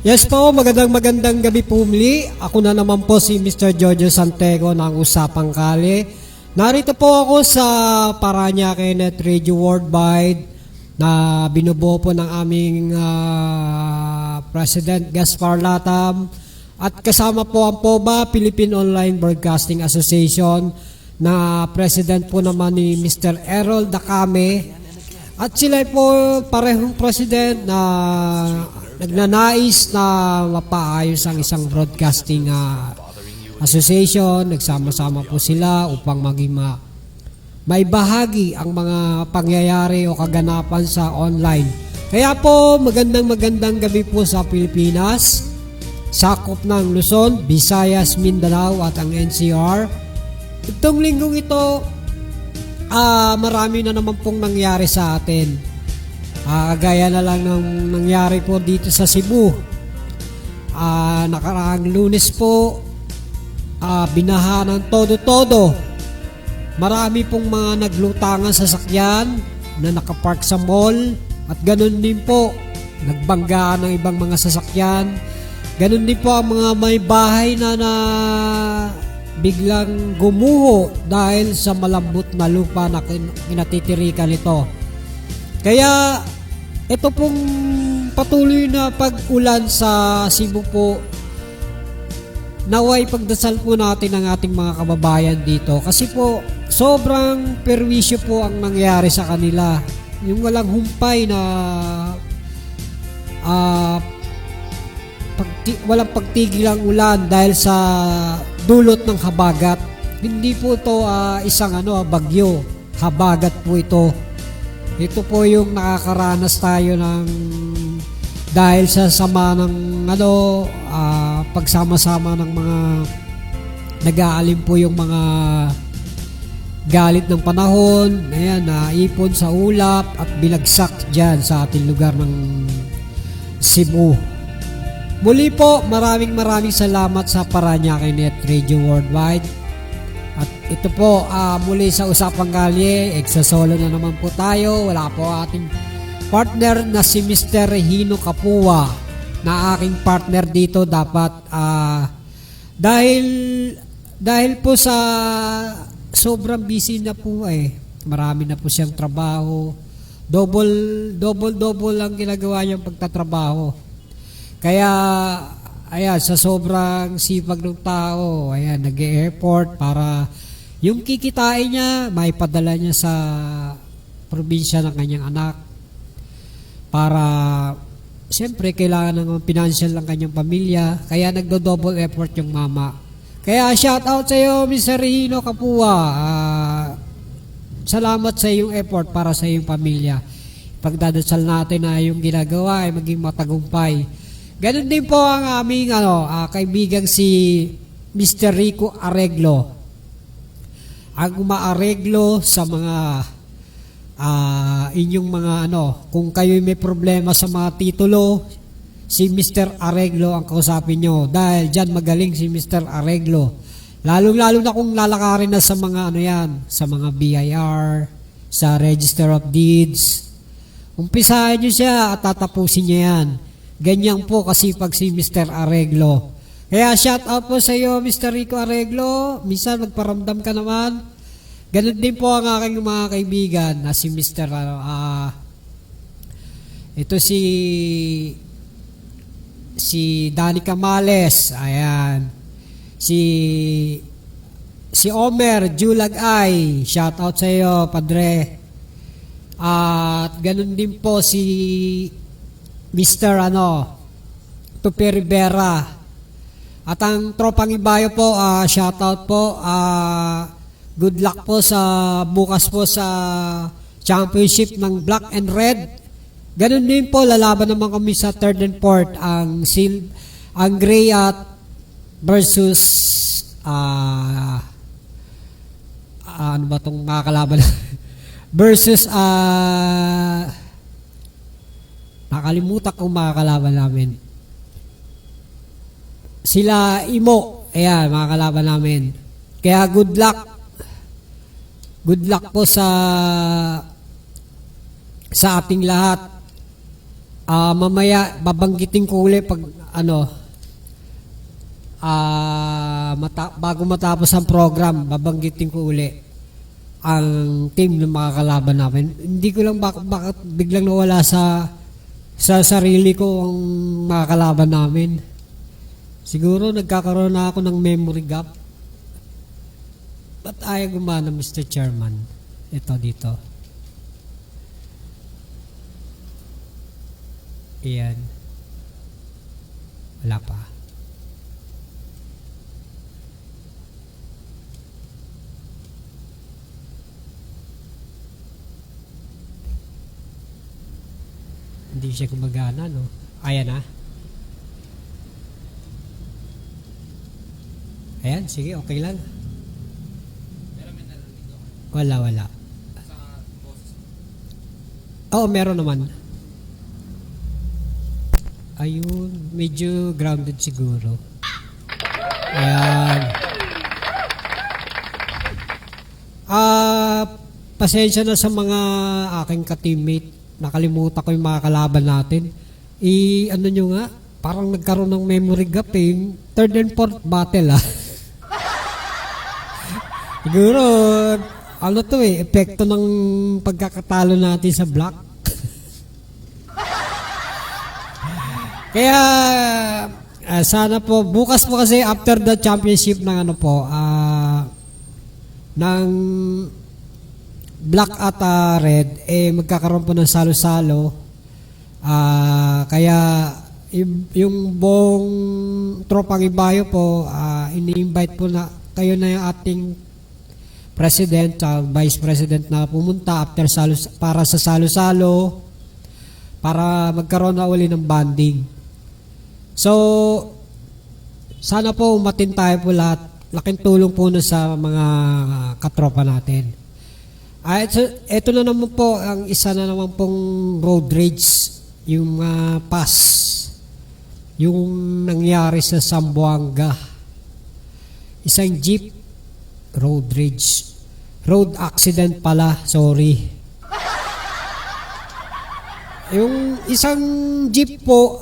Yes po, magandang gabi po muli. Ako na naman po si Mr. Jojo Santego ng Usapang Kali. Narito po ako sa Paranaque Net Radio Worldwide na binubuo po ng aming President Gaspar Latam at kasama po ang POBA, Philippine Online Broadcasting Association, na President po naman ni Mr. Errol Dacame. At sila po parehong President na nagnanais na mapaayos ang isang broadcasting association. Nagsama-sama po sila upang maging may bahagi ang mga pangyayari o kaganapan sa online. Kaya po magandang gabi po sa Pilipinas, sakop ng Luzon, Visayas, Mindanao at ang NCR. Itong linggong ito, marami na naman pong nangyari sa atin. Gaya na lang ng nangyari po dito sa Cebu. Nakaraang Lunes po, binaha ng todo-todo. Marami pong mga naglutangan sa sasakyan na nakapark sa mall at ganun din po, nagbanggaan ng ibang mga sasakyan. Ganun din po ang mga may bahay na biglang gumuho dahil sa malambot na lupa na kinatitirikan nito. Kaya ito pong patuloy na pag-ulan sa Cebu po, naway pagdasal po natin ang ating mga kababayan dito kasi po sobrang perwisyo po ang nangyari sa kanila. Yung walang humpay na walang pagtigil ang ulan dahil sa dulot ng habagat. Hindi po ito isang bagyo, habagat po ito. Ito po yung nakakaranas tayo ng dahil sa sama ng pagsama-sama ng mga nag-aalim po yung mga galit ng panahon. Ayan, naipon sa ulap at binagsak dyan sa ating lugar ng Cebu. Muli po, maraming salamat sa Paranaque Net Radio Worldwide. At ito po, muli sa Usapang Kalye, eksasolo na naman po tayo. Wala po ating partner na si Mr. Hino Kapua na aking partner dito. Dapat dahil po sa sobrang busy na po marami na po siyang trabaho. Double ang ginagawa niyang pagtatrabaho. Kaya ayan, sa sobrang sipag ng tao, ayan, nag-e-effort para yung kikitain niya, maipadala niya sa probinsya ng kanyang anak. Para, siyempre, kailangan ng financial ng kanyang pamilya. Kaya nagdo-double effort yung mama. Kaya shout out sa iyo, Mr. Hino Kapua. Salamat sa iyong effort para sa iyong pamilya. Pagdadasal natin na yung ginagawa ay maging matagumpay. Ganun din po ang aming kaibigang si Mr. Rico Areglo. Ang umaareglo sa mga inyong mga kung kayo may problema sa mga titulo, si Mr. Areglo ang kausapin nyo. Dahil dyan magaling si Mr. Areglo. Lalo na kung lalakarin na sa mga sa mga BIR, sa Register of Deeds. Umpisahan nyo siya at tatapusin niya yan. Ganyan po kasi pag si Mr. Areglo. Kaya shout out po sa iyo, Mr. Rico Areglo. Minsan magparamdam ka naman. Ganun din po ang aking mga kaibigan na si Mr. Ito si Danny Camales. Ayan. Si Omer Julagay. Shout out sa iyo, Padre. At ganun din po si Mr. Tupi Rivera. At ang tropang Ibayo po, shoutout po. Good luck po sa bukas po sa championship ng Black and Red. Ganun din po, lalaban naman kami sa third and fourth. Ang Gray at versus ano ba itong makakalaban? versus nakalimutan kong makakalaban namin. Sila Imo. Ayan, makakalaban namin. Kaya good luck. Good luck po sa ating lahat. Mamaya babanggitin ko ulit pag bago matapos ang program, babanggitin ko uli ang team ng mga kalaban namin. Hindi ko lang bakit biglang nawala sa sarili ko ang mga kalaban namin. Siguro nagkakaroon na ako ng memory gap. Ba't ayaw gumana, Mr. Chairman? Ito dito. Ayan. Wala pa. Hindi siya gumagana, no? Ayan na. Ayan, sige, okay lang. Wala. Oo, meron naman. Ayun, medyo grounded siguro. Ayan. Pasensya na sa mga aking ka-teammate. Nakalimutan ko yung mga kalaban natin. Ano nyo nga, parang nagkaroon ng memory gap eh. Third and fourth battle Siguro, epekto ng pagkakatalo natin sa block. Kaya, sana po, bukas po kasi after the championship ng ng black at red, magkakaroon po ng salo-salo. Kaya, yung buong tropang Ibayo po, ini-invite po na kayo na yung ating president, vice president na pumunta after para sa salo-salo, para magkaroon na uli ng bonding. So, sana po umatin tayo po lahat. Laking tulong po na sa mga katropa natin. Ito na naman po, ang isa na naman pong road rage, yung pass, yung nangyari sa Zamboanga. Isang jeep, road rage. Road accident pala, sorry. Yung isang jeep po,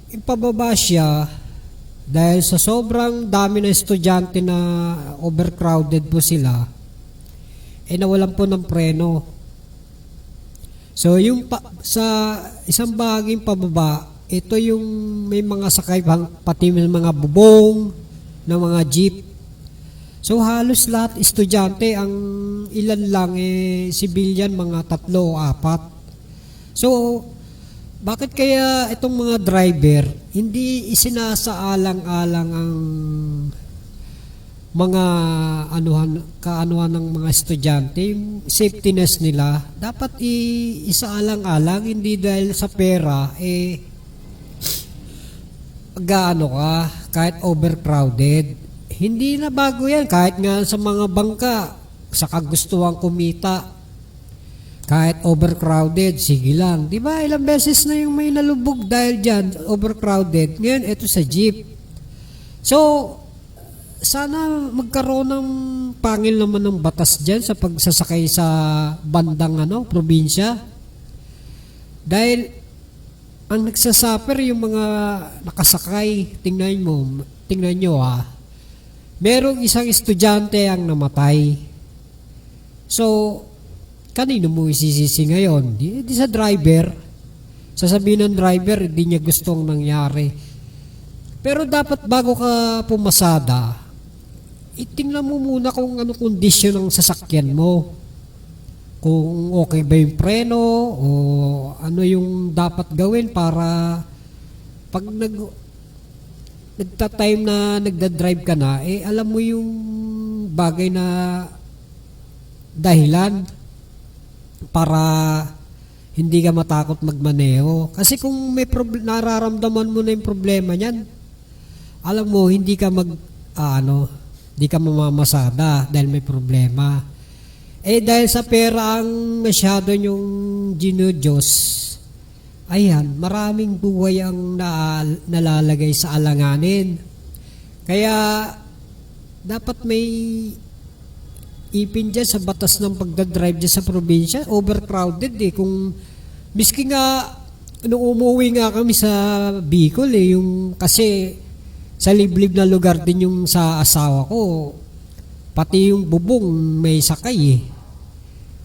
ipababa siya dahil sa sobrang dami ng estudyante na overcrowded po sila, nawalan po ng preno. So yung sa isang bahaging pababa, ito yung may mga sakay pati may mga bubong ng mga jeep. So halos lahat estudyante, ang ilan lang civilian, mga 3 o 4. So bakit kaya itong mga driver hindi isinasaalang-alang ang mga kaanuhan ng mga estudyante, yung safetyness nila dapat isaalang-alang, hindi dahil sa pera gaano ka kahit overcrowded. Hindi na bago yan, kahit nga sa mga bangka, sa kagustuhan kumita, kahit overcrowded, sige lang. Di ba ilang beses na yung may nalubog dahil dyan, overcrowded. Ngayon, ito sa jeep. So, sana magkaroon ng pangil naman ng batas dyan sa pagsasakay sa bandang probinsya. Dahil, ang nagsasuffer yung mga nakasakay. Tingnan nyo merong isang estudyante ang namatay. So, kanino mo isisisi ngayon? Di sa driver. Sasabihin ng driver, hindi niya gustong nangyari. Pero dapat bago ka pumasada, itingnan mo muna kung ano kondisyon ng sasakyan mo. Kung okay ba yung preno o ano yung dapat gawin para pag nagta-time na nagda-drive ka na, alam mo yung bagay na dahilan para hindi ka matakot magmaneho. Kasi kung may nararamdaman mo na yung problema niyan, alam mo, hindi ka hindi ka mamamasada dahil may problema. Dahil sa pera ang masyado yung Diyos, ayan, maraming buhay ang nalalagay sa alanganin. Kaya, dapat may ipin dyan sa batas ng pagdadrive dyan sa probinsya. Overcrowded Kung miski nga nung umuwi nga kami sa Bicol yung kasi sa liblib na lugar din yung sa asawa ko, pati yung bubong may sakay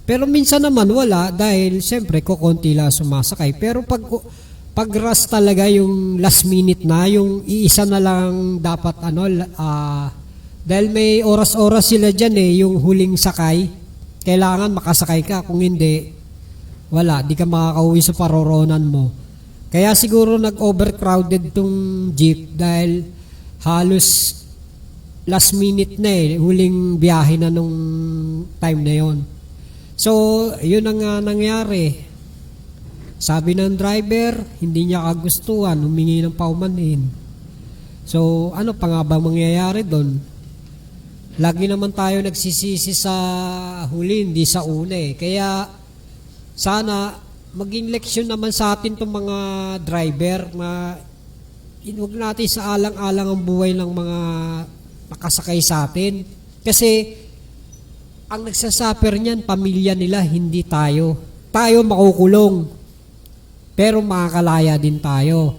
Pero minsan naman wala dahil siyempre konti lang sumasakay. Pero pag rush talaga yung last minute na, yung iisa na lang dapat dahil may oras-oras sila dyan yung huling sakay, kailangan makasakay ka. Kung hindi, wala, di ka makakauwi sa paroronan mo. Kaya siguro nag-overcrowded tong jeep dahil halos last minute na huling biyahe na nung time na yon. So, yun ang nangyari. Sabi ng driver, hindi niya kagustuhan, humingi ng paumanhin. So, ano pa nga ba mangyayari doon? Lagi naman tayo nagsisisi sa huli, hindi sa una Kaya, sana maging leksyon naman sa atin itong mga driver na huwag natin sa alang-alang ang buhay ng mga nakasakay sa atin. Kasi ang nagsasuffer niyan, pamilya nila, hindi tayo. Tayo makukulong, pero makakalaya din tayo.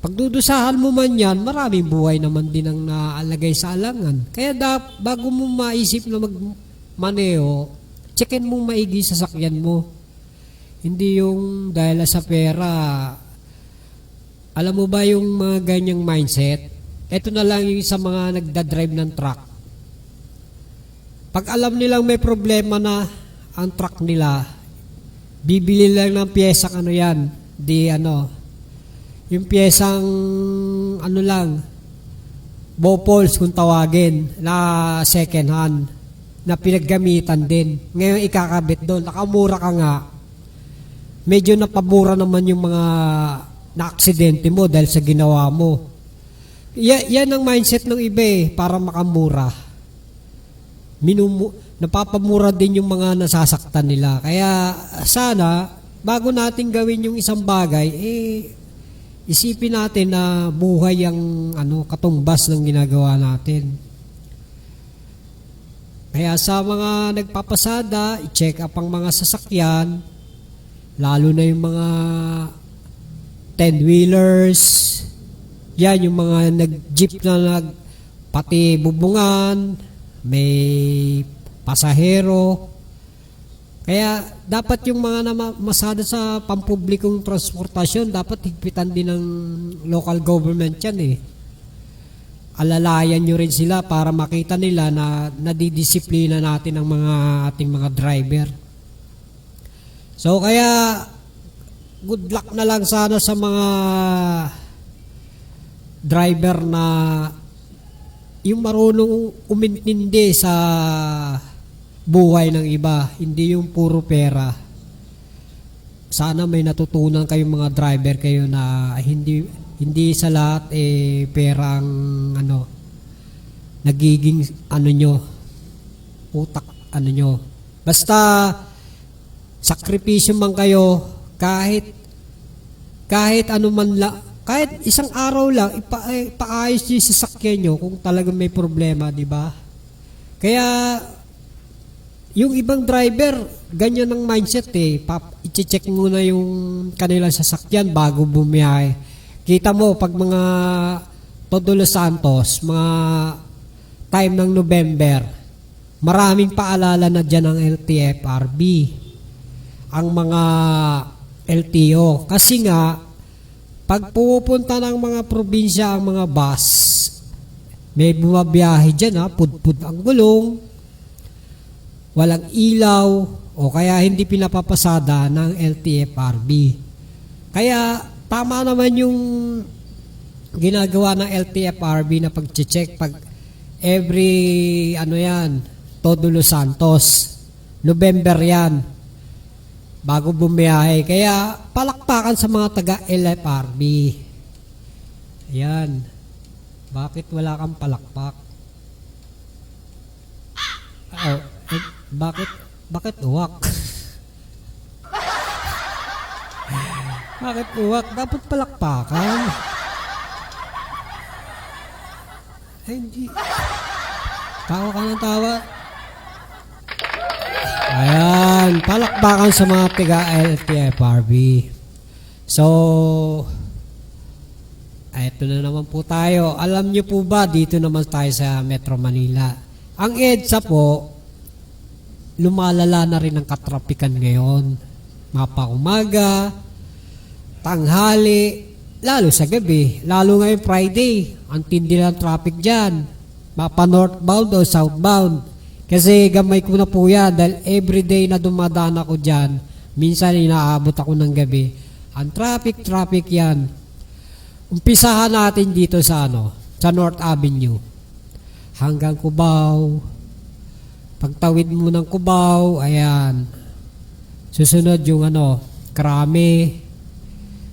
Pagdudusahan mo man yan, maraming buhay naman din ang naalagay sa alangan. Kaya bago mo maisip na magmaneho, checkin mo maigi sa sasakyan mo. Hindi yung dahil sa pera. Alam mo ba yung mga ganyang mindset? Ito na lang yung sa mga nagdadrive ng truck. Pag alam nilang may problema na ang truck nila, bibili lang ng pyesa yung pyesang Bopols kung tawagin, na second hand, na pinaggamitan din. Ngayon ikakabit doon, nakamura ka nga, medyo napabura naman yung mga na-aksidente mo dahil sa ginawa mo. Yan ang mindset ng iba para makamura. Napapamura din yung mga nasasaktan nila. Kaya sana, bago natin gawin yung isang bagay, isipin natin na buhay ang katumbas ng ginagawa natin. Kaya sa mga nagpapasada, i-check up ang mga sasakyan, lalo na yung mga 10-wheelers, yan yung mga nag-jeep na pati bubungan, may pasahero. Kaya dapat yung mga masada sa pampublikong transportasyon, dapat higpitan din ng local government yan Alalayan nyo rin sila para makita nila na nadidisiplina natin ang ating mga driver. So kaya good luck na lang sana sa mga driver na yung marunong umintindi sa buhay ng iba, hindi yung puro pera. Sana may natutunan kayong mga driver kayo na hindi sa lahat pera ang nagiging nyo, utak nyo. Basta sakripisyo man kayo, kahit ano man lang, kahit isang araw lang, ipaayos nyo yung sasakyan nyo kung talagang may problema, di ba? Kaya, yung ibang driver, ganyan ang mindset i-check muna yung kanilang sasakyan bago bumiyahe. Kita mo, pag mga Todo Los Santos, mga time ng November, maraming paalala na dyan ang LTFRB, ang mga LTO. Kasi nga, pag pupunta ng mga probinsya ang mga bus, may bumabiyahe dyan pudpud ang gulong, walang ilaw, o kaya hindi pinapapasada ng LTFRB. Kaya tama naman yung ginagawa ng LTFRB na pag-check pag every Todo Los Santos, November yan, bago bumiyahe. Kaya palakpakan sa mga taga-LFRB. Ayan. Bakit wala kang palakpak? Bakit uwak? Bakit uwak? Dapat palakpakan. Ay, hindi. Tawa ka ng tawa. Ayan, palakpakan sa mga taga-LTFRB. So, eto na naman po tayo. Alam niyo po ba, dito naman tayo sa Metro Manila. Ang EDSA po, lumalala na rin ang katrapikan ngayon. Mapa umaga, tanghali, lalo sa gabi, lalo ngayon Friday, ang tindi ng traffic dyan. Mapa northbound o southbound. Kasi gamay ko na po yan dahil everyday na dumadaan ako dyan, minsan inaabot ako ng gabi. Ang traffic yan. Umpisahan natin dito sa sa North Avenue. Hanggang Cubao. Pagtawid mo ng Cubao, ayan. Susunod yung Krame.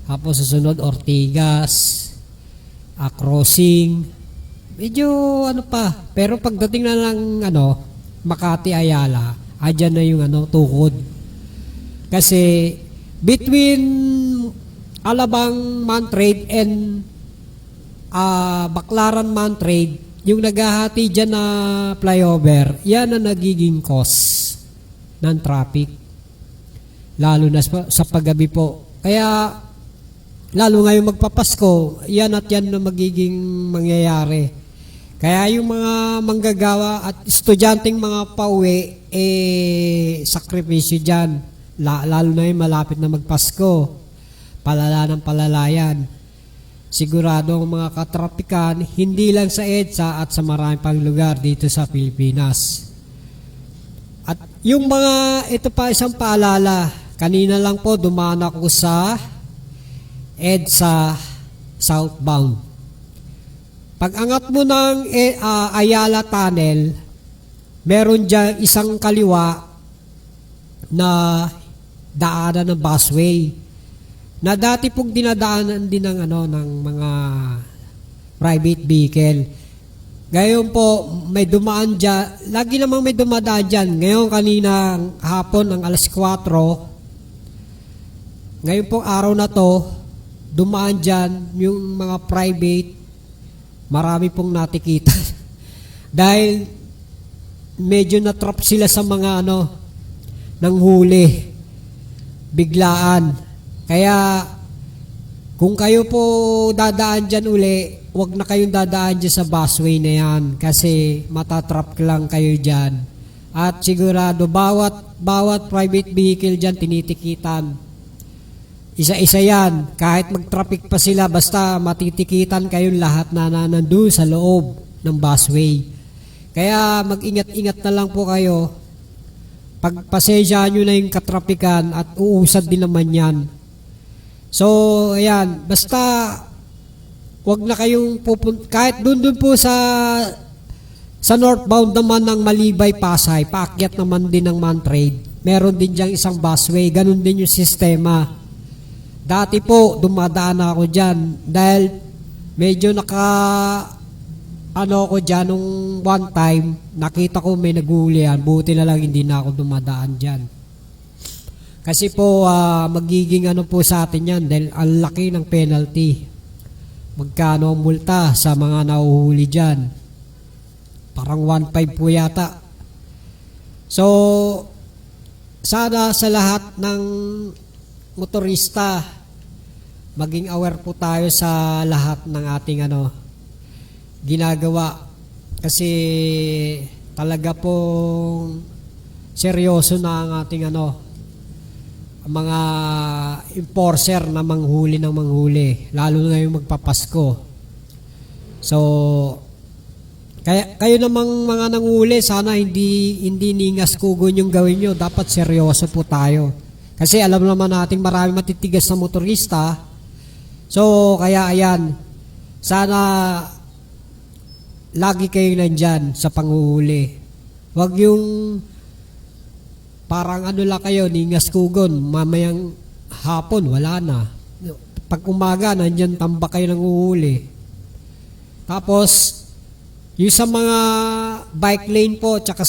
Tapos susunod Ortigas. Crossing. Medyo pa. Pero pagdating na ng Makati Ayala, andyan na yung tukod. Kasi between Alabang Mantrade and Baclaran Mantrade, yung naghahati dyan na flyover, yan ang nagiging cause ng traffic. Lalo na sa paggabi po. Kaya, lalo ngayon magpapasko, yan at yan na magiging mangyayari. Kaya yung mga manggagawa at estudyanteng mga pauwi, sakripisyo dyan. Lalo na yung malapit na magpasko. Palala ng palalayan. Sigurado ang mga katrapikan, hindi lang sa EDSA at sa marami pang lugar dito sa Pilipinas. At yung ito pa isang paalala, kanina lang po dumaan ako sa EDSA southbound. Pag angat mo ng Ayala Tunnel, meron dyan isang kaliwa na daanan ng busway na dati pong dinadaanan din ng ng mga private vehicle. Ngayon po may dumaan dyan, lagi namang may dumadaan dyan. Ngayon kanina hapon ng alas 4, ngayon pong araw na to, dumaan dyan yung mga private, marami pong natikita. Dahil medyo natrap sila sa mga ng huli, biglaan. Kaya kung kayo po dadaan dyan uli, huwag na kayong dadaan dyan sa busway na yan kasi matatrap lang kayo dyan. At sigurado bawat private vehicle dyan tinitikitan. Isa-isa yan. Kahit mag-traffic pa sila, basta matitikitan kayong lahat na nandun sa loob ng busway. Kaya mag-ingat-ingat na lang po kayo. Pagpasensya nyo na yung katrapikan at uusad din naman yan. So, ayan. Basta, wag na kayong pupunta. Kahit dun po sa northbound naman ng Malibay, Pasay, paakyat naman din ng Mantrade. Meron din diyang isang busway. Ganun din yung sistema. Dati po, dumadaan ako dyan dahil medyo ako dyan nung one time, nakita ko may naguhulihan, buti na lang hindi na ako dumadaan dyan. Kasi po, magiging po sa atin yan dahil ang laki ng penalty. Magkano ang multa sa mga nahuhuli dyan? Parang 1.5 po yata. So, sana sa lahat ng motorista, maging aware po tayo sa lahat ng ating ginagawa. Kasi talaga pong seryoso na ang ating mga enforcer na manghuli ng manghuli, lalo na yung magpapasko. So, kayo namang mga nanghuli, sana hindi ningas kugon yung gawin nyo. Dapat seryoso po tayo. Kasi alam naman natin marami matitigas na motorista. So, kaya ayan, sana lagi kayo nandyan sa panghuhuli. Huwag yung parang lang kayo, ningas kugon, mamayang hapon, wala na. Pag umaga, nandyan tambak kayo ng uhuli. Tapos, yung sa mga bike lane po, tsaka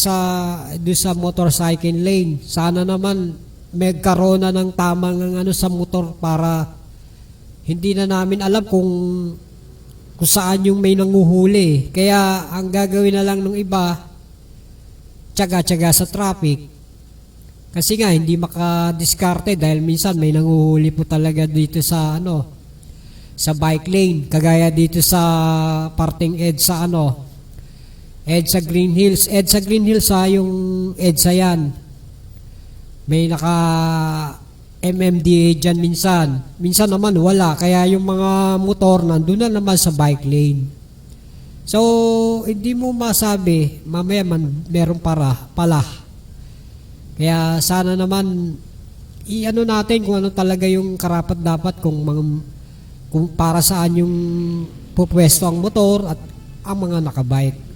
doon sa motorcycle lane, sana naman magkaroon na ng tamang sa motor para hindi na namin alam kung saan yung may nanguhuli. Kaya ang gagawin na lang ng iba, tiyaga-tiyaga sa traffic. Kasi nga hindi makadiskarte dahil minsan may nanguhuli po talaga dito sa sa bike lane, kagaya dito sa parting EDSA EDSA Green Hills. EDSA Green Hills yung EDSA yan. May naka MMDA dyan minsan. Minsan naman wala, kaya yung mga motor nandun na naman sa bike lane. So, hindi mo masabi, mamaya meron pala. Kaya sana naman natin kung ano talaga yung karapat dapat kung para saan yung pupwesto ang motor at ang mga nakabike.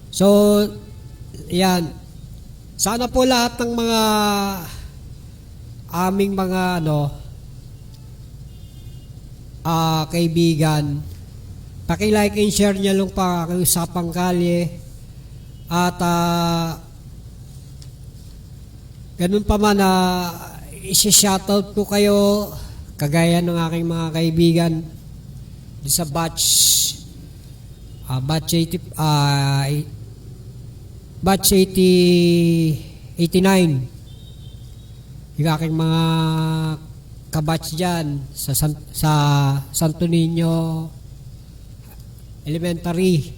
So, yan. Sana po lahat ng mga aming mga kaibigan, paki-like and share niya lang pa ang Usapang Kalye at ganun pa man isi-shoutout ko kayo kagaya ng aking mga kaibigan sa batch 89, yung aking mga kabatch dyan sa Santo Niño Elementary.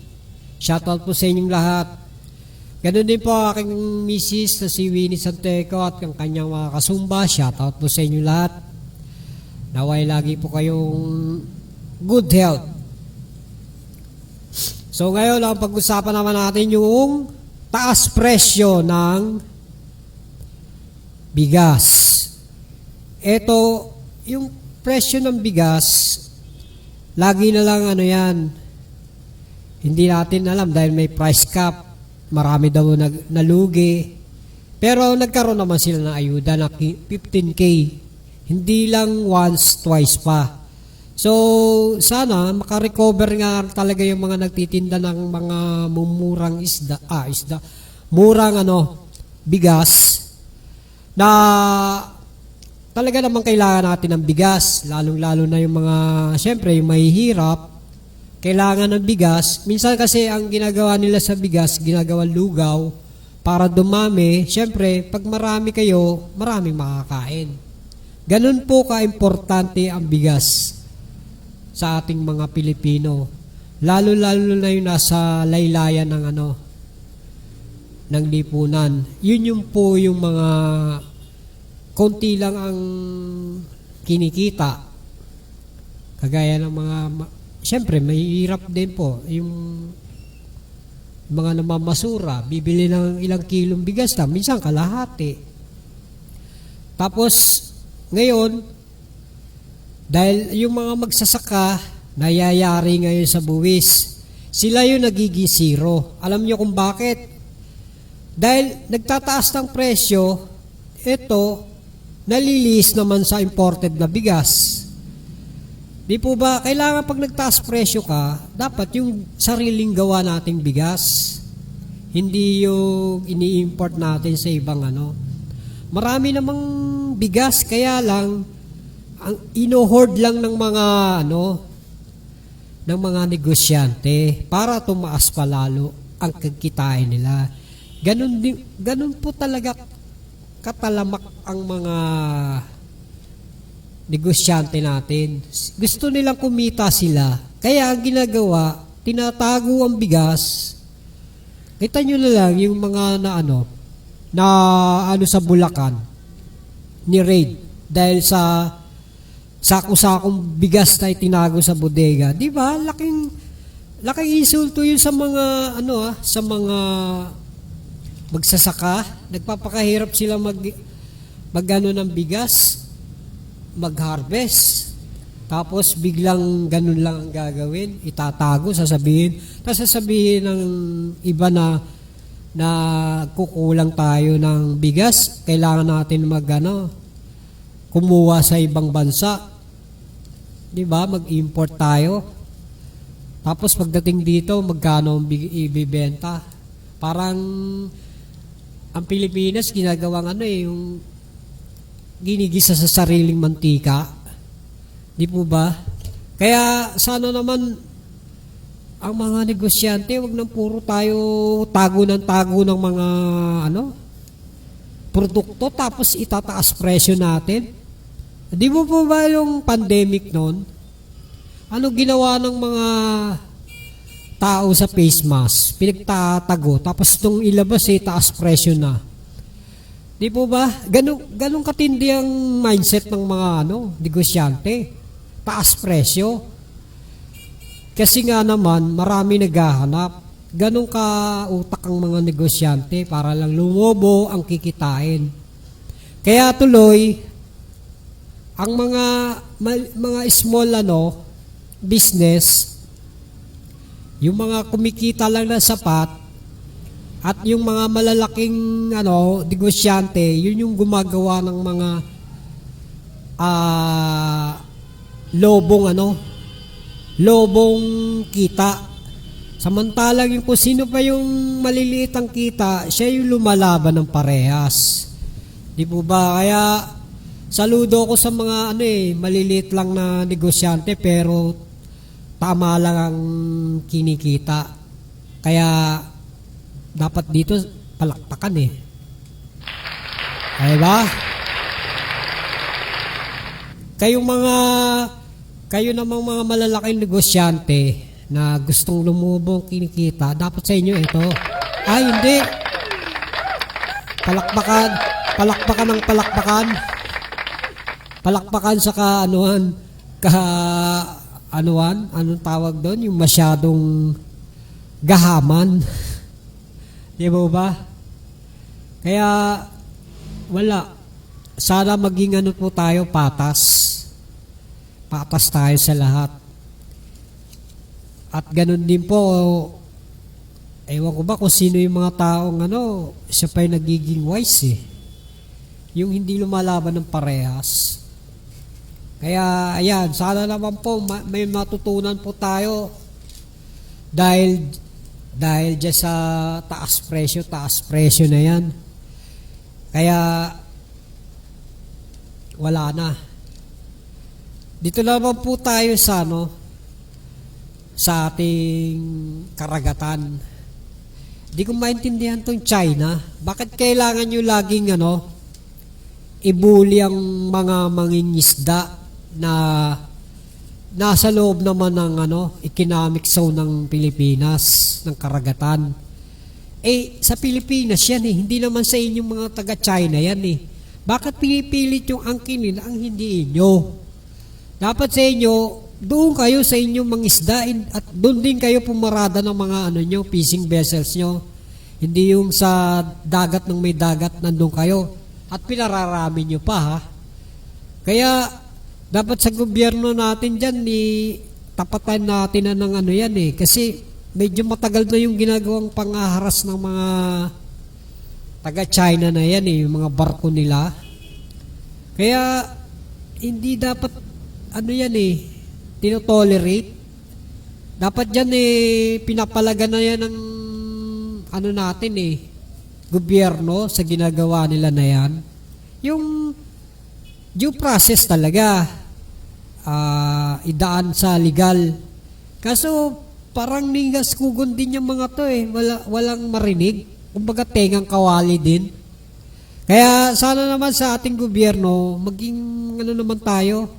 Shoutout po sa inyong lahat. Ganun din po aking misis na si Winnie Santeco at ang kanyang mga kasumba. Shoutout po sa inyong lahat. Naway lagi po kayong good health. So ngayon, ang pag-usapan naman natin yung taas presyo ng bigas. Ito, yung presyo ng bigas, lagi na lang yan, hindi natin alam dahil may price cap, marami daw nalugi. Pero nagkaroon naman sila ng ayuda na 15K. Hindi lang once, twice pa. So, sana makarecover nga talaga yung mga nagtitinda ng mga mumurang murang bigas na talaga naman kailangan natin ng bigas, lalong-lalo na yung mga, syempre, yung mahihirap, kailangan ng bigas. Minsan kasi ang ginagawa nila sa bigas, ginagawang lugaw para dumami. Syempre, pag marami kayo, maraming makakain. Ganun po ka-importante ang bigas sa ating mga Pilipino. Lalo-lalo na yung nasa laylayan ng lipunan. Yun yung po yung mga konti lang ang kinikita. Kagaya ng mga siyempre, may hirap din po. Yung mga namamasura, bibili ng ilang kilong bigas na, minsan kalahati. Tapos, ngayon, dahil yung mga magsasaka, nayayari ngayon sa buwis, sila yung nagiging zero. Alam nyo kung bakit? Dahil nagtataas ng presyo, ito, nalilis naman sa imported na bigas. Di po ba, kailangan pag nagtaas presyo ka, dapat yung sariling gawa nating bigas. Hindi yung ini-import natin sa ibang Marami namang bigas, kaya lang, ang ino-hoard lang ng mga ng mga negosyante para tumaas pa lalo ang kikitain nila. Ganun po talaga katalamak ang mga negosyante natin. Gusto nilang kumita sila. Kaya ang ginagawa, tinatago ang bigas. Kita nyo na lang yung mga sa Bulacan ni Raid dahil sa sako-sakong bigas na itinago sa bodega. Di ba? Laking insulto yun sa mga sa mga magsasaka. Nagpapakahirap sila mag ng bigas, mag-harvest. Tapos biglang ganun lang ang gagawin, itatago, sasabihin ng iba na kukulang tayo ng bigas, kailangan natin kumuha sa ibang bansa. 'Di ba? Mag-import tayo. Tapos pagdating dito, magkano ang ibibenta? Parang ang Pilipinas ginagawang yung ginigisa sa sariling mantika. Di po ba? Kaya sana naman ang mga negosyante, wag nang puro tayo tago ng mga produkto tapos itataas presyo natin. Di mo po ba yung pandemic noon? Ano ginawa ng mga tao sa face mask? Pinagtatago tapos nung ilabas taas presyo na. Di po ba? Ganun katindi ang mindset ng mga negosyante. Taas presyo. Kasi nga naman, marami naghahanap. Ganun ka utak ang mga negosyante para lang lumobo ang kikitain. Kaya tuloy, ang mga small business, yung mga kumikita lang na sapat, at yung mga malalaking negosyante, yun yung gumagawa ng mga lobong kita. Samantalang yung kung sino pa yung maliliit ang kita, siya yung lumalaban ng parehas. Di po ba? Kaya saludo ko sa mga maliliit lang na negosyante pero tama lang ang kinikita. Kaya dapat dito palakpakan Ay ba? Kayo namang mga malalaking negosyante na gustong lumubong kinikita, dapat sa inyo ito. Ay, hindi. Palakpakan ng palakpakan. Palakpakan sa anong tawag doon? Yung masyadong gahaman. Di ba? Kaya, wala. Sana maging po tayo, patas. Patas tayo sa lahat. At ganun din po, ewan ko ba kung sino yung mga taong siya pa'y nagiging wise Yung hindi lumalaban ng parehas. Kaya, ayan, sana naman po may matutunan po tayo dahil dyan sa taas presyo na yan. Kaya, wala na. Dito naman po tayo sa ating karagatan. Di ko maintindihan tong China. Bakit kailangan nyo laging ibuli ang mga mangingisda na nasa loob naman ng economic zone ng Pilipinas, ng karagatan. Sa Pilipinas yan hindi naman sa inyong mga taga-China yan Bakit pinipilit yung angkinin ang hindi inyo? Dapat sa inyo, doon kayo sa inyong mangisda at doon din kayo pumarada ng mga fishing vessels nyo. Hindi yung sa dagat ng may dagat nandun kayo at pinararami nyo pa Kaya dapat sa gobyerno natin dyan tapatan natin na ng kasi medyo matagal na yung ginagawang pangaharas ng mga taga-China na yan yung mga barko nila. Kaya hindi dapat tinotolerate. Dapat dyan pinapalaga na yan ng natin gobyerno sa ginagawa nila na yan. Yung due process talaga idaan sa legal. Kaso parang ningas kugon din yung mga to walang marinig. Kumbaga tengang kawali din. Kaya sana naman sa ating gobyerno maging naman tayo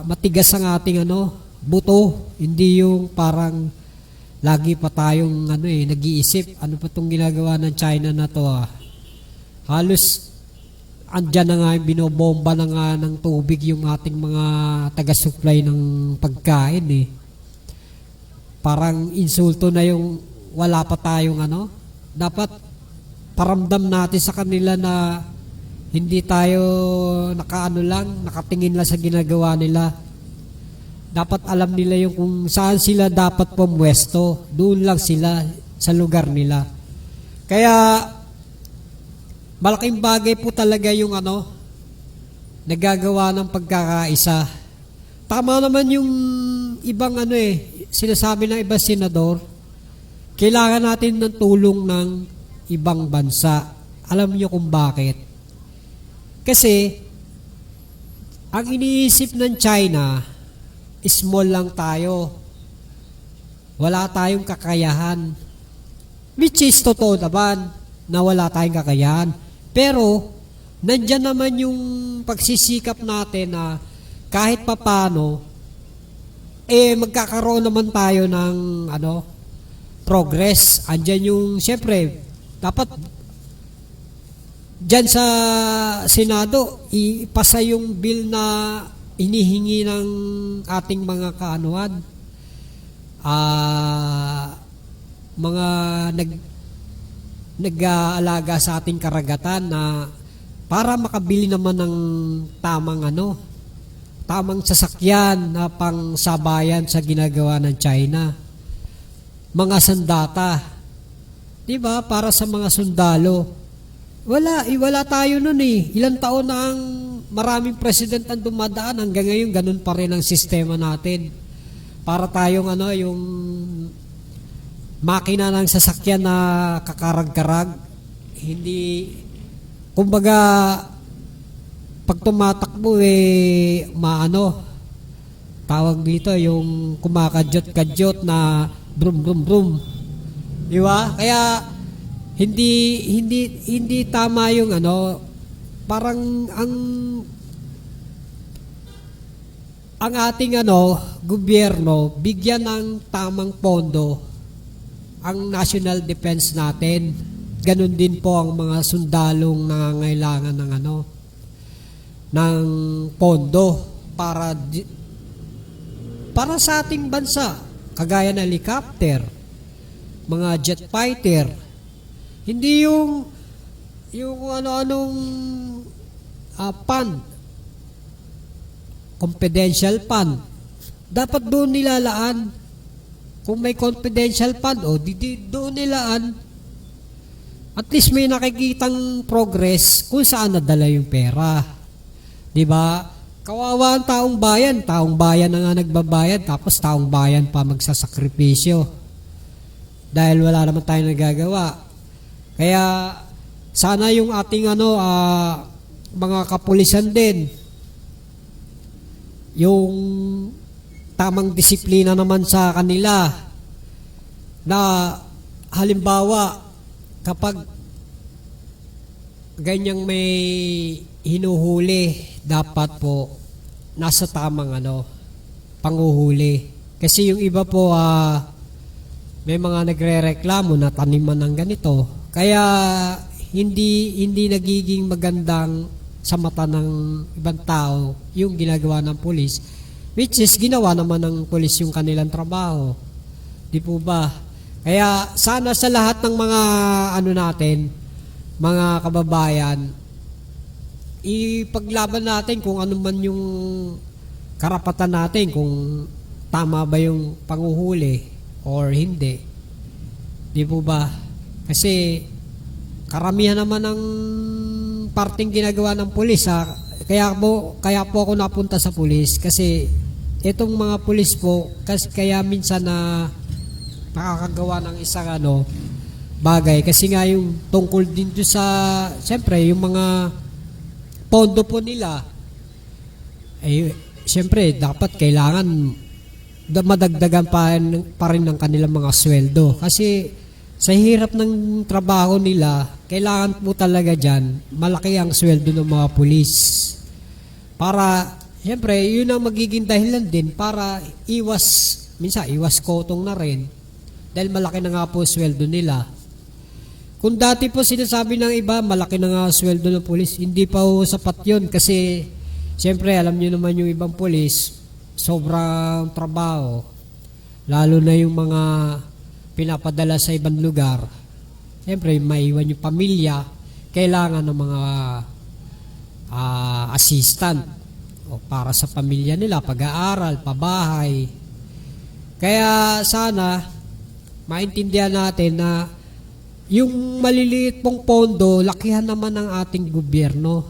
matigas ang ating buto, hindi yung parang lagi pa tayong nag-iisip ano pa tong ginagawa ng China na to halos andyan na nga binobomba na nga ng tubig yung ating mga taga-supply ng pagkain parang insulto na yung wala pa tayong dapat paramdam natin sa kanila na hindi tayo nakatingin lang sa ginagawa nila. Dapat alam nila yung kung saan sila dapat pumwesto. Doon lang sila sa lugar nila. Kaya malaking bagay po talaga yung nagagawa ng pagkakaisa. Tama naman yung ibang sinasabi ng ibang senador, kailangan natin ng tulong ng ibang bansa. Alam niyo kung bakit? Kasi, ang iniisip ng China, small lang tayo. Wala tayong kakayahan. Which is totoo naman. na wala tayong kakayahan. Pero, nandyan naman yung pagsisikap natin na kahit papano, magkakaroon naman tayo ng progress. Andyan yung, siyempre, dapat dyan sa Senado, ipasa yung bill na inihingi ng ating mga kaanuhan. Mga nag-aalaga sa ating karagatan na para makabili naman ng tamang sasakyan na pangsabayan sa ginagawa ng China. Mga sandata. 'Di ba? Para sa mga sundalo. Wala tayo noon eh. Ilang taon na ang maraming president ang dumadaan, hanggang ngayon ganun pa rin ang sistema natin. Para tayong yung makina ng sasakyan na kakarag-karag. Hindi, kumbaga, pag tumatakbo tawag dito yung kumakadyot-kadyot na brum brum brum. Di ba? Kaya hindi tama yung parang ang ating gobyerno bigyan ng tamang pondo ang national defense natin. Ganon din po ang mga sundalong nangangailangan ng pondo para sa ating bansa, kagaya ng helicopter, mga jet fighter. Hindi yung ano-anong fund, confidential fund. Dapat doon nilalaan. Kung may confidential fund, doon nilaan. At least may nakikitang progress kung saan nadala yung pera. 'Di ba? Kawawa ang taong bayan na nga nagbabayad, tapos taong bayan pa magsasakripisyo. Dahil wala naman tayong nagagawa. Kaya sana yung ating mga kapulisan din, yung tamang disiplina naman sa kanila, na halimbawa kapag ganyang may hinuhuli, dapat po nasa tamang panghuhuli. Kasi yung iba po may mga nagrereklamo na taniman ng ganito. Kaya hindi nagiging magandang sa mata ng ibang tao yung ginagawa ng pulis, which is ginawa naman ng pulis yung kanilang trabaho. Di po ba? Kaya sana sa lahat ng mga natin, mga kababayan, ipaglaban natin kung ano man yung karapatan natin, kung tama ba yung panghuhuli or hindi. Di po ba? Kasi karamihan naman ng parting ginagawa ng pulis. Kaya po ako napunta sa pulis kasi itong mga pulis po, kaya minsan na nakakagawa ng isang bagay, kasi nga yung tungkol din doon sa, siyempre yung mga pondo po nila, siyempre dapat kailangan madagdagan pa rin ng kanilang mga sweldo. Kasi sa hirap ng trabaho nila, kailangan po talaga dyan malaki ang sweldo ng mga pulis. Para, siyempre, yun ang magiging dahilan din para minsan iwas kotong na rin. Dahil malaki na nga po sweldo nila. Kung dati po sinasabi ng iba, malaki na nga sweldo ng pulis, hindi pa po sapat yun. Kasi, siyempre, alam nyo naman yung ibang pulis, sobrang trabaho. Lalo na yung mga pinapadala sa ibang lugar. Siyempre, maiwan yung pamilya, kailangan ng mga assistant para sa pamilya nila, pag-aaral, pabahay. Kaya sana maintindihan natin na yung maliliit pong pondo, lakihan naman ng ating gobyerno.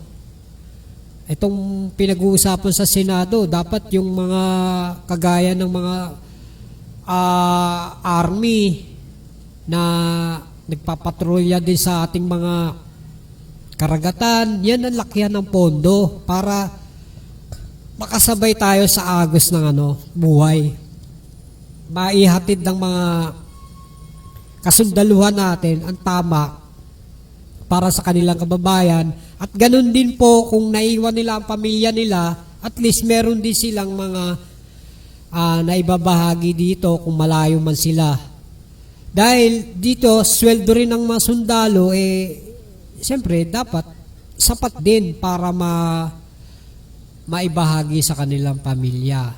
Itong pinag-uusapan sa Senado, dapat yung mga kagaya ng mga army na nagpapatrolya din sa ating mga karagatan, yan ang lakihan ng pondo para makasabay tayo sa agos ng buhay. Maihatid ng mga kasundaluhan natin ang tama para sa kanilang kababayan. At ganun din po kung naiwan nila ang pamilya nila, at least meron din silang mga naibabahagi dito kung malayo man sila. Dahil dito, sweldo rin ng mga sundalo, siyempre dapat sapat din para maibahagi sa kanilang pamilya.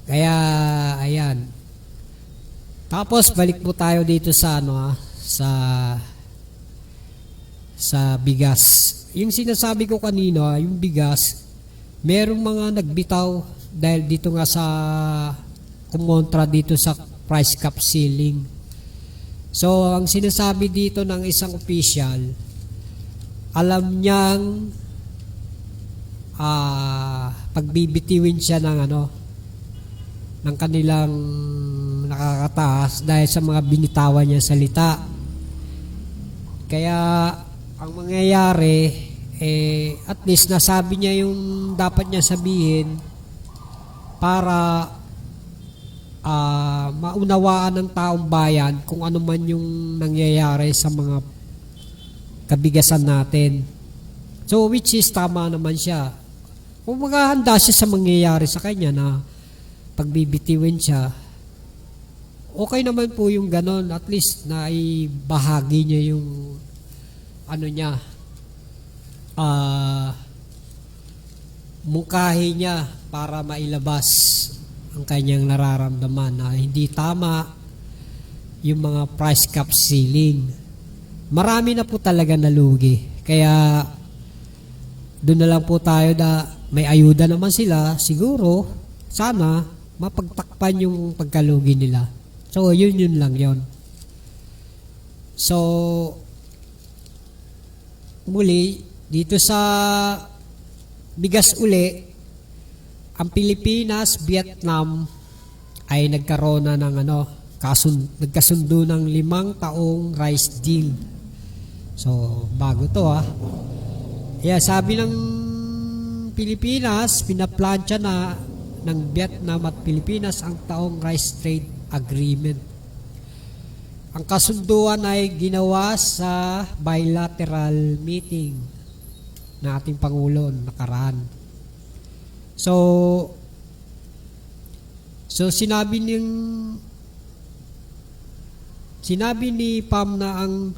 Kaya, ayan. Tapos, balik po tayo dito sa sa bigas. Yung sinasabi ko kanina, yung bigas, merong mga nagbitaw dahil dito nga sa kumontra dito sa price cap ceiling. So, ang sinasabi dito ng isang official, alam niyang pagbibitiwin siya ng kanilang nakakataas dahil sa mga binitawan niya salita. Kaya ang mangyayari, at least nasabi niya yung dapat niya sabihin para maunawaan ng taong bayan kung ano man yung nangyayari sa mga kabigasan natin. So which is tama naman siya. Kung maghahanda siya sa mangyayari sa kanya na pagbibitiwin siya, okay naman po yung ganon. At least na ibahagi niya yung mungkahi niya para mailabas ang kanyang nararamdaman na hindi tama yung mga price cap ceiling. Marami na po talaga nalugi. Kaya doon na lang po tayo na may ayuda naman sila. Siguro, sana mapagtakpan yung pagkalugi nila. So, yun lang yon. So, muli, dito sa bigas uli, ang Pilipinas, Vietnam ay nagkaroon na ng nagkasundo ng 5 taong rice deal. So, bago to Yeah, sabi ng Pilipinas, pinaplansya na ng Vietnam at Pilipinas ang taong rice trade agreement. Ang kasunduan ay ginawa sa bilateral meeting na ating Pangulo nakaraan. So sinabi ni Pam na ang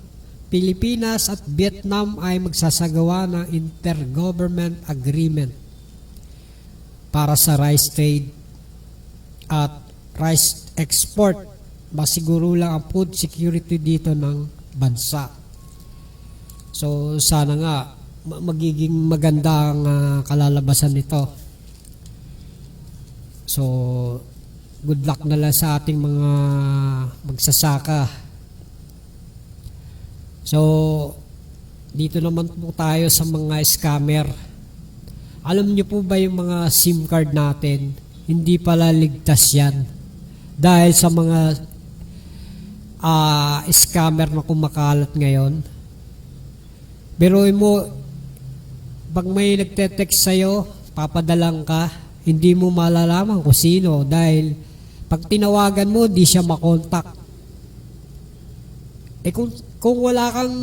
Pilipinas at Vietnam ay magsasagawa ng intergovernment agreement para sa rice trade at rice export. Masiguro lang ang food security dito ng bansa. So sana nga magiging maganda ang kalalabasan nito. So good luck na lang sa ating mga magsasaka. So dito naman po tayo sa mga scammer. Alam niyo po ba yung mga SIM card natin, hindi pala ligtas yan dahil sa mga scammer na kumakalat ngayon. Pero mo, pag may nagte-text sa'yo, papadalang ka, hindi mo malalaman kung sino dahil pag tinawagan mo, di siya makontak. Kung wala kang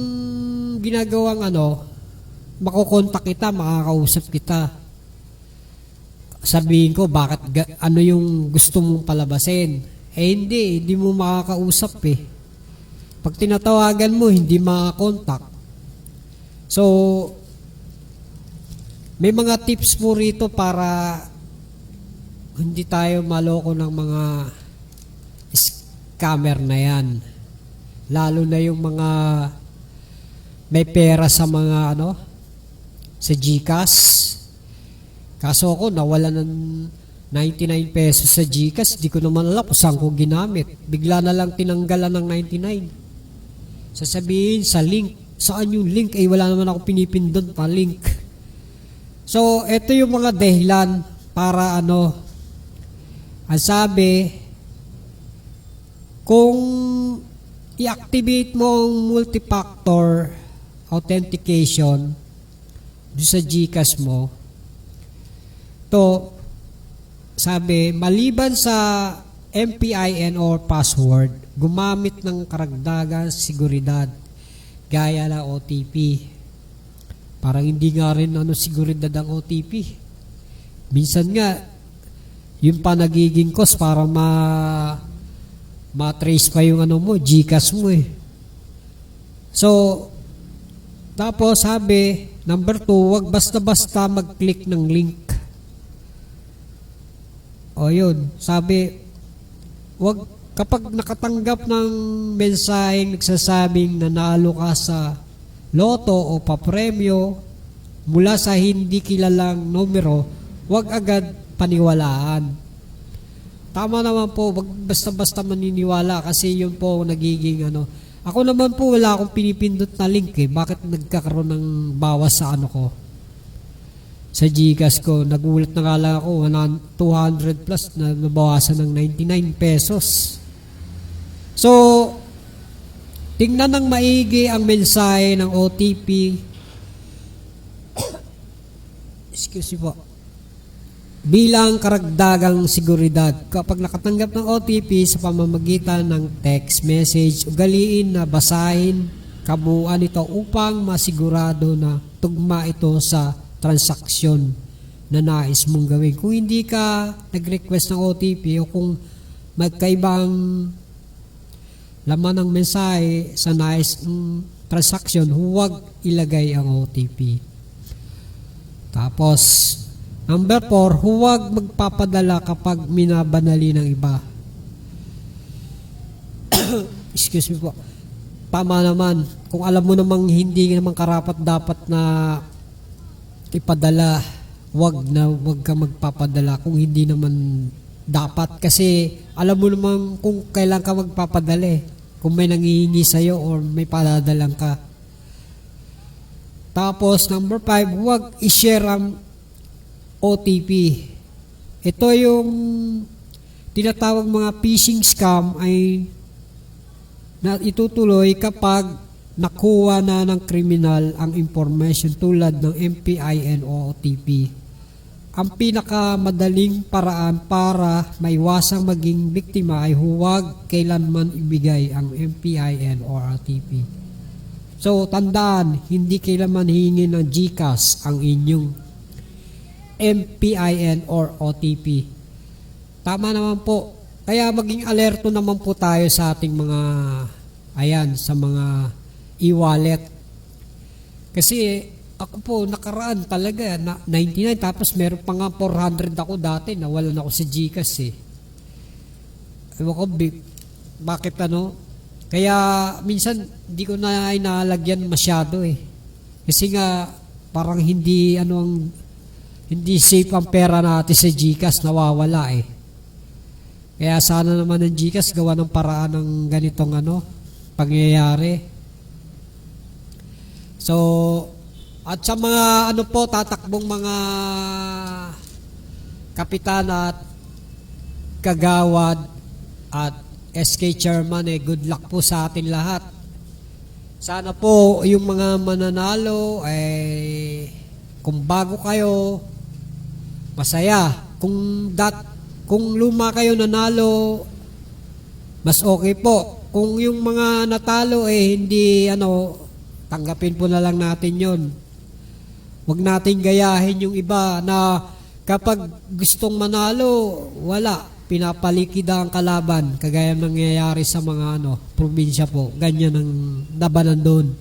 ginagawang makokontak kita, makakausap kita. Sabihin ko, bakit ano yung gusto mong palabasin? Hindi mo makakausap Pag tinatawagan mo, hindi makakontak. So, may mga tips po rito para hindi tayo maloko ng mga scammer na yan. Lalo na yung mga may pera sa mga sa GCash. Kaso ako nawala ng 99 pesos sa GCash, di ko naman alam kung saan ko ginamit. Bigla na lang tinanggalan ng 99. Sasabihin sa link, saan yung link? Wala naman ako pinipindot pa link. So, ito yung mga dahilan para ang sabi, kung i-activate mo ang multi-factor authentication doon sa GCash mo, to sabi, maliban sa MPIN or password, gumamit ng karagdagang seguridad. gaya ng OTP. Parang hindi nga rin seguridad ang OTP. Minsan nga, yun pa nagiging cause para ma-trace pa yung GCash mo eh. So, tapos sabi, number 2, wag basta-basta mag-click ng link. O yun, sabi, wag kapag nakatanggap ng mensaheng nagsasabing nanalo ka sa loto o papremyo mula sa hindi kilalang numero, wag agad paniwalaan. Tama naman po, wag basta-basta maniniwala kasi yun po nagiging Ako naman po wala akong pinipindot na link eh. Bakit nagkakaroon ng bawas sa ko? Sa GCash ko, nagulat na nga lang ako, 200 plus na nabawasan ng 99 pesos. So, tingnan ng maigi ang mensahe ng OTP. Excuse me po. Bilang karagdagang seguridad, kapag nakatanggap ng OTP sa pamamagitan ng text message, ugaliin na basahin kabuuan ito upang masigurado na tugma ito sa transaksyon na nais mong gawin. Kung hindi ka nag-request ng OTP o kung magkaibang laman ng mensahe sa nais transaksyon, huwag ilagay ang OTP. Tapos, number 4, huwag magpapadala kapag minabanali ng iba. Excuse me po. Tama naman. Kung alam mo namang hindi naman karapat dapat na ipadala, wag ka magpapadala kung hindi naman dapat. Kasi alam mo naman kung kailan ka magpapadala eh. Kung may nangihingi sa'yo or may padadalang ka. Tapos, number 5, huwag i-share ang OTP. Ito yung tinatawag mga phishing scam ay na itutuloy kapag nakuha na ng kriminal ang information tulad ng MPIN o OTP. Ang pinakamadaling paraan para maiwasang maging biktima ay huwag kailanman ibigay ang MPIN o OTP. So, tandaan, hindi kailanman hingin ng GCash ang inyong MPIN or OTP. Tama naman po. Kaya maging alerto naman po tayo sa ating mga sa mga e-wallet. Kasi ako po nakaraan talaga na 99 tapos meron pa nga 400 ako dati nawalan ako sa GCash eh. Ewan ko bakit kaya minsan hindi ko na inalagyan masyado eh. Kasi nga parang hindi hindi safe ang pera natin sa GCash, nawawala eh. Kaya sana naman ng GCash gawa ng paraan ng ganitong pangyayari. So, at sa mga tatakbong mga kapitan at kagawad at SK chairman good luck po sa atin lahat. Sana po yung mga mananalo kung bago kayo masaya. Kung luma kayo nanalo, mas okay po. Kung yung mga natalo hindi tanggapin po na lang natin yon. Huwag nating gayahin yung iba na kapag gustong manalo, wala. Pinapalikida ang kalaban. Kagaya nangyayari sa mga probinsya po. Ganyan ang labanan doon.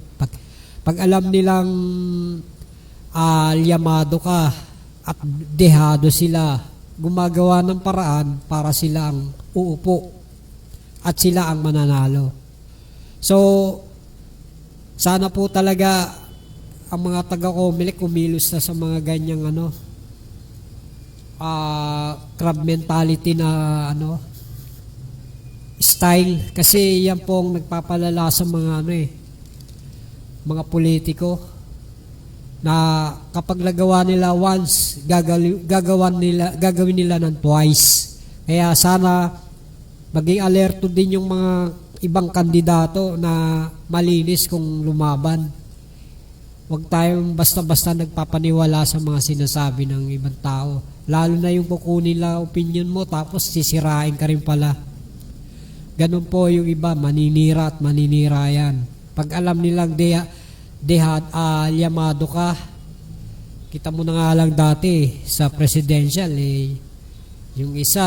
Pag alam nilang yamado ka at dehado sila, gumagawa ng paraan para sila ang uupo at sila ang mananalo. So, sana po talaga ang mga taga-Comelec kumilos na sa mga ganyang crab mentality na style. Kasi yan po ang nagpapalala sa mga mga politiko na kapag nagawa nila once, gagawin nila ng twice. Kaya sana maging alerto din yung mga ibang kandidato na malinis kung lumaban. Huwag tayong basta-basta nagpapaniwala sa mga sinasabi ng ibang tao. Lalo na yung kukunin nila opinion mo tapos sisirain ka rin pala. Ganun po yung iba, maninira at maninira yan. Pag alam nilang yamado ka, kita mo na nga lang dati sa presidential, yung isa,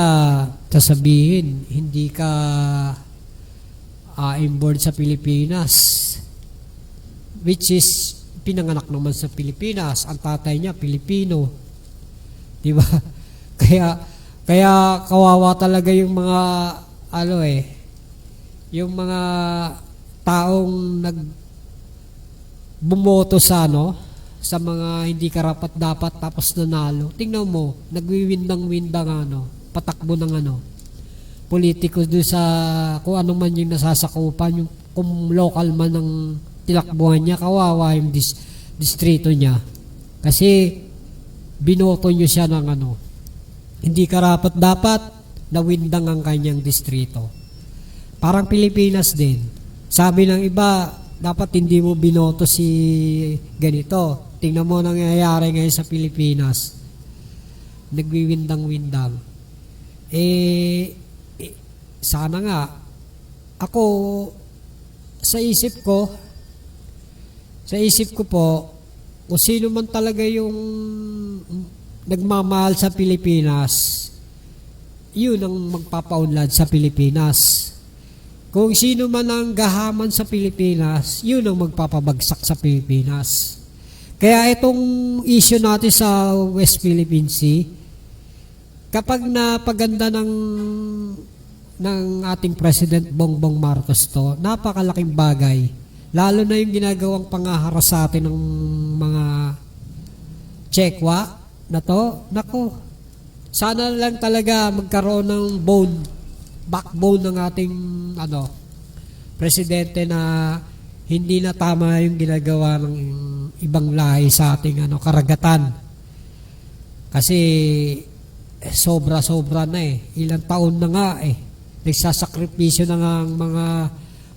sasabihin, hindi ka inborn sa Pilipinas. Which is, pinanganak naman sa Pilipinas. Ang tatay niya, Pilipino. Diba? Kaya kawawa talaga yung mga, yung mga taong bumoto sa mga hindi karapat-dapat tapos nanalo. Tingnan mo, nagwiwindang-windang patakbo ng politiko doon sa kung ano man yung nasasakupan, yung kung local man ng tinakbuhan niya, kawawa yung distrito niya. Kasi binoto niyo siya ng hindi karapat-dapat nawindang ang kanyang distrito. Parang Pilipinas din. Sabi ng iba, dapat hindi mo binoto si ganito. Tingnan mo nangyayari ngayon sa Pilipinas. Nagwiwindang-windang. Sana nga, ako, sa isip ko po, kung sino man talaga yung nagmamahal sa Pilipinas, yun ang magpapaunlad sa Pilipinas. Kung sino man ang gahaman sa Pilipinas, yun ang magpapabagsak sa Pilipinas. Kaya itong issue natin sa West Philippine Sea, kapag napaganda ng ating President Bongbong Marcos to, napakalaking bagay. Lalo na yung ginagawang pangaharas sa atin ng mga Chekwa na to. Nako, sana lang talaga magkaroon ng backbone ng ating presidente na hindi na tama yung ginagawa ng ibang lahi sa ating karagatan. Kasi sobra-sobra na ilang taon na nga nagsasakripisyo na nga ang mga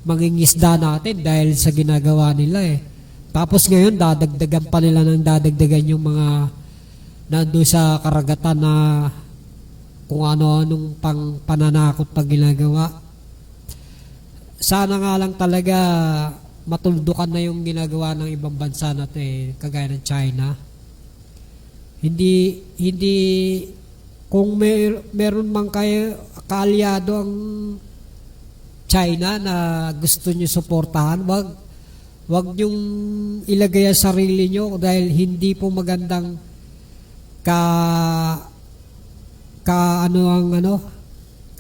mangingisda natin dahil sa ginagawa nila Tapos ngayon dadagdagan pa nila ng dadagdagan yung mga nandun sa karagatan na kung ano-anong pananakot pag ginagawa. Sana nga lang talaga matuldukan na yung ginagawa ng ibang bansa natin kagaya ng China. Hindi kung meron man kayo kaalyado ang China na gusto nyo suportahan, wag nyong ilagay ang sarili nyo dahil hindi po magandang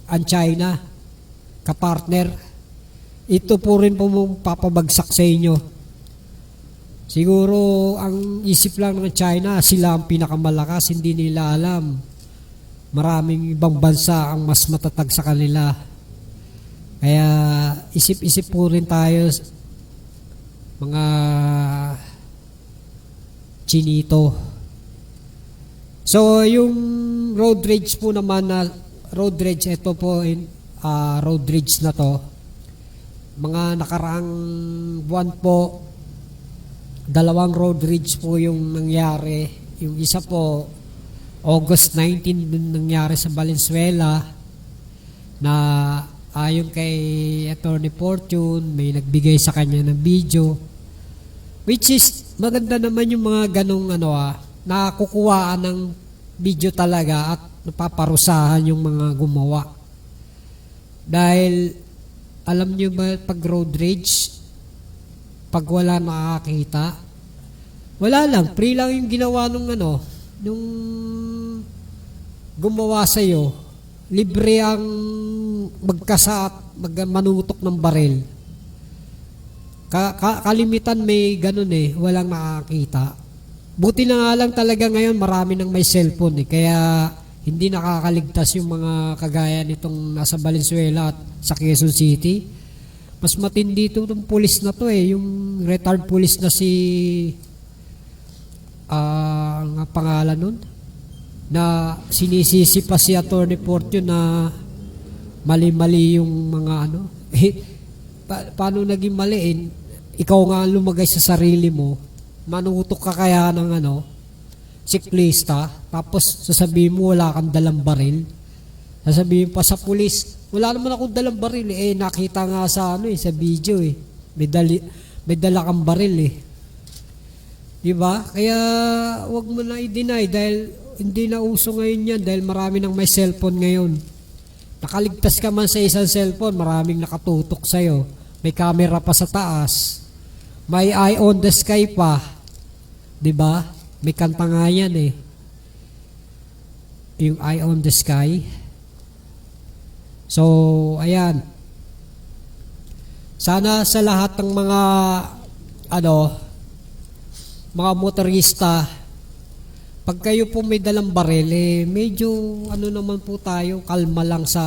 ang China ka-partner. Ito po rin po papabagsak sa inyo. Siguro ang isip lang ng China, sila ang pinakamalakas, hindi nila alam maraming ibang bansa ang mas matatag sa kanila. Kaya isip-isip po rin tayo mga chinito. So yung road rage po naman na road rage, ito po road rage na to, mga nakaraang buwan po, 2 road rage po yung nangyari. Yung isa po August 19 dun nangyari sa Valenzuela na ayon kay Attorney Fortune, may nagbigay sa kanya ng video, which is maganda naman yung mga ganong nakukuhaan ng video talaga at napaparusahan yung mga gumawa. Dahil alam nyo ba pag road rage, pag wala nakakita, wala lang, free lang yung ginawa nung nung gumawa sa'yo, libre ang manutok ng baril. Kalimitan may ganun walang nakakita. Buti na nga lang talaga ngayon marami nang may cellphone kaya hindi nakakaligtas yung mga kagaya nitong nasa Valenzuela at sa Quezon City. Mas matindi itong pulis na to yung retired pulis na si ang pangalan nun na sinisisi pa si Attorney Fortune na mali-mali yung mga paano naging mali ikaw nga lumagay sa sarili mo, manutok ka kaya ng siklista, tapos sasabihin mo wala kang dalang baril, sasabihin pa sa pulis wala naman akong dalang baril nakita nga sa sa video may dala kang baril eh. Di ba? Kaya wag mo na i-deny dahil hindi na uso ngayon yan dahil marami nang may cellphone ngayon. Nakaligtas ka man sa isang cellphone, maraming nakatutok sa'yo. May camera pa sa taas. May eye on the sky pa. Di ba? May kanta nga yan eh. Yung eye on the sky. So, ayan. Sana sa lahat ng mga mga motorista, pag kayo po may dalang baril, medyo naman po tayo, kalma lang sa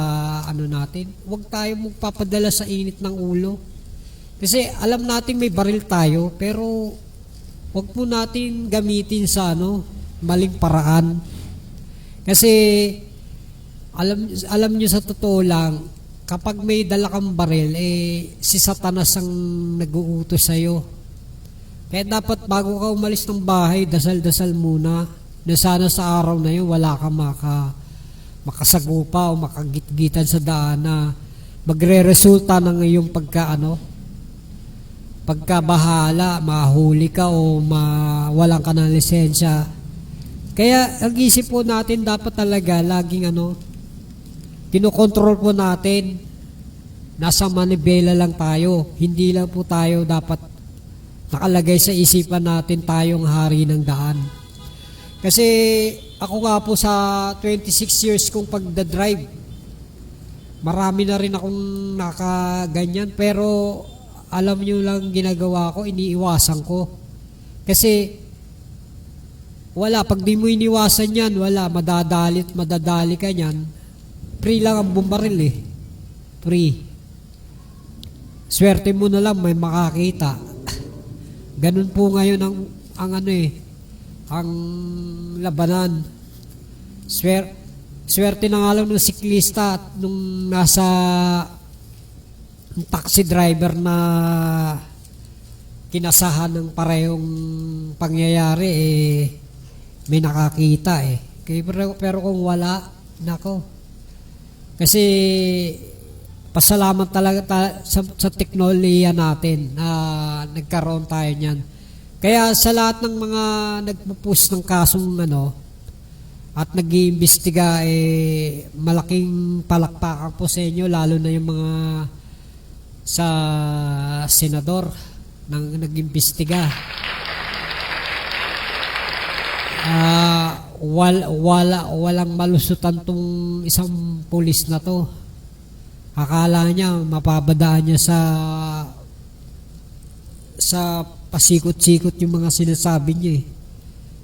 natin. Huwag tayo magpapadala sa init ng ulo. Kasi alam natin may baril tayo, pero huwag po natin gamitin sa maling paraan. Kasi alam nyo sa totoo lang, kapag may dala kang baril, si Satanas ang nag-uutos sa'yo. Kaya dapat bago ka umalis ng bahay, dasal-dasal muna na sana sa araw na yun wala kang makasagupa o makagitgitan sa daan na magre-resulta ng iyong pagkabahala, mahuli ka o mawalan ka ng lisensya. Kaya ang isip po natin dapat talaga laging kinokontrol po natin. Nasa manibela lang tayo. Hindi lang po tayo dapat nakalagay sa isipan natin tayong hari ng daan. Kasi ako nga po sa 26 years kong pagdadrive, marami na rin akong nakaganyan. Pero alam nyo lang ginagawa ko, iniiwasan ko. Kasi wala, pag di mo iniwasan yan, wala, madadali ka yan. Free lang ang bumaril eh. Free. Swerte mo na lang may makakita. Ganun po ngayon ang labanan. Swerte na nga lang ng siklista at nung nasa taxi driver na kinasahan ng parehong pangyayari may nakakita eh. Pero kung wala, nako. Kasi pasalamat talaga sa teknolohiya natin na nagkaroon tayo niyan. Kaya sa lahat ng mga nagpo-push ng kasong at nag-iimbestiga, malaking palakpakan po sa inyo, lalo na yung mga sa senador nang nag-iimbestiga. Walang malusutan tong isang pulis na to. Akala niya mapabadaan niya sa pasikot-sikot yung mga sinasabi niya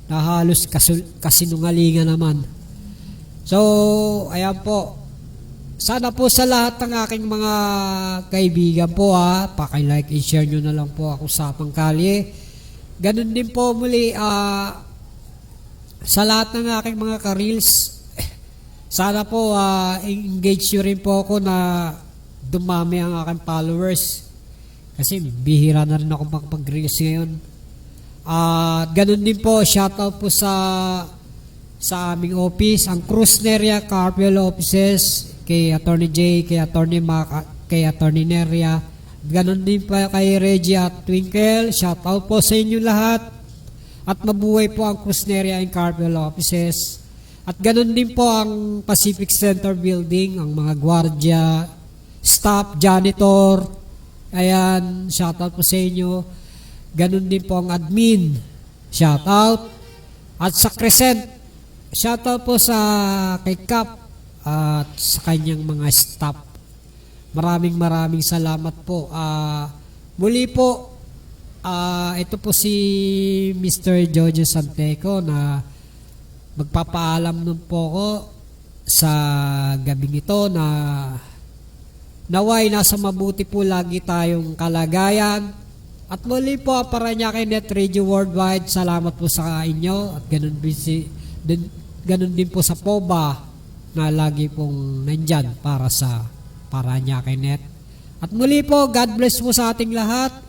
na halos kasinungalingan naman. So ayan po, sana po sa lahat ng aking mga kaibigan po paki-like and share nyo na lang po ako sa Pangkalye. Ganun din po muli sa lahat ng aking mga ka-reels, sana po engage nyo rin po ako na dumami ang aking followers. Kasi bihira na rin ako makapag-reels ngayon. Ganun din po, shoutout po sa aming office, ang Cruz Neria Carpel Offices, kay Attorney J, kay Attorney Mac, kay Attorney Neria. Ganun din po kay Reggie at Twinkle. Shoutout po sa inyo lahat. At mabuhay po ang Cruz Neria and Carpel Offices. At ganun din po ang Pacific Center Building, ang mga gwardiya, staff, janitor. Ayan, shoutout po sa inyo. Ganun din po ang admin. Shoutout. At sa Crescent, shoutout po sa kay Cap at sa kanyang mga staff. Maraming salamat po. Muli po, ito po si Mr. Jojo Santeco na magpapaalam nun po ko sa gabing ito na naway nasa mabuti po lagi tayong kalagayan. At muli po, Paranaque Net Radio Worldwide, salamat po sa inyo. At ganun din po sa POBA na lagi pong nandyan para sa Paranaque Net. At muli po, God bless po sa ating lahat.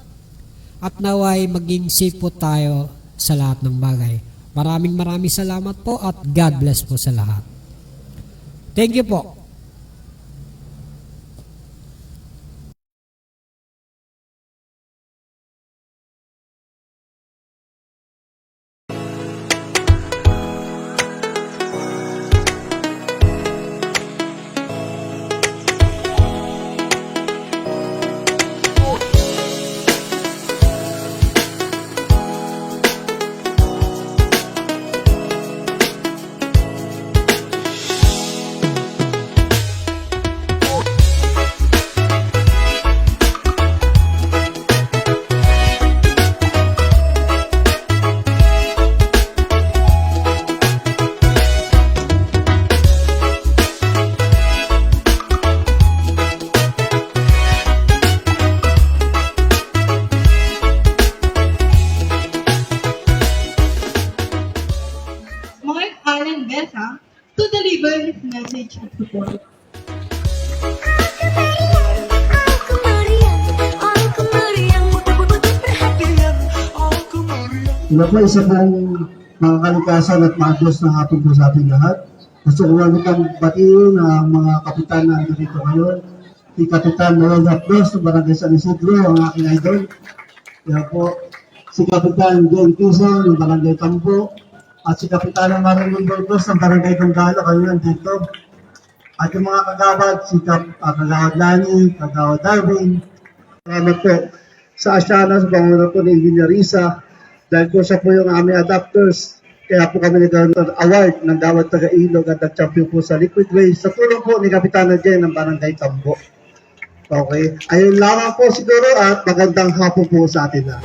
At naway maging safe po tayo sa lahat ng bagay. Maraming salamat po at God bless po sa lahat. Thank you po. Besa to deliver his message of support. Ina po isa pong mga kalikasan at maayos ng hapon po sa ating lahat. Gusto ko lang itong batiin ang mga kapitan na dito ngayon. Si Kapitan Noel Rapdos ng Barangay San Isidro, ang aking idol. Kaya po, si Kapitan John Quezon ng Barangay Tambo. At si Kapitan Marilyn Burgos ng Barangay Donggala, kayo nandito. At yung mga kagawad, si Kagawad Lani, Kagawad Darwin. Salamat po sa Asyana, sa panguna po ni Engineer Risa. Dahil po siya po yung aming adapters, kaya po kami nagkaroon ng award ng Gawad Taga-Ilog at nag-champion po sa liquid waste sa tulong po ni Kapitana Jen ng Barangay Tambo. Okay, ayun lamang po siguro at magandang hapon po sa atin na.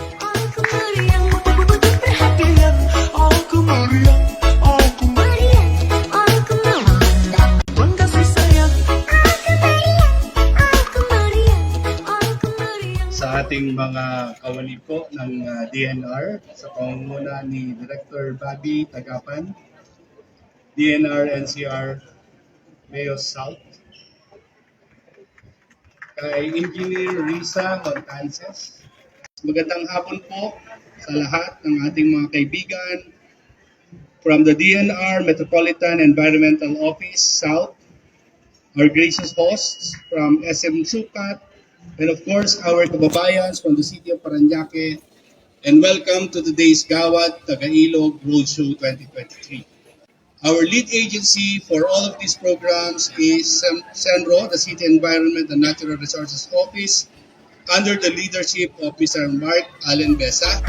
Sa ating mga kawani po ng DNR sa pangunguna ni Director Bobby Tagapan, DNR NCR Mayos South, kay Engineer Risa Montances. Magandang hapon po sa lahat ng ating mga kaibigan from the DNR Metropolitan Environmental Office South, our gracious hosts from SM Sukat, and of course, our kababayans from the city of Parañaque, and welcome to today's Gawad Taga-Ilog Roadshow 2023. Our lead agency for all of these programs is CENRO, the City Environment and Natural Resources Office, under the leadership of Mr. Mark Allen Besa.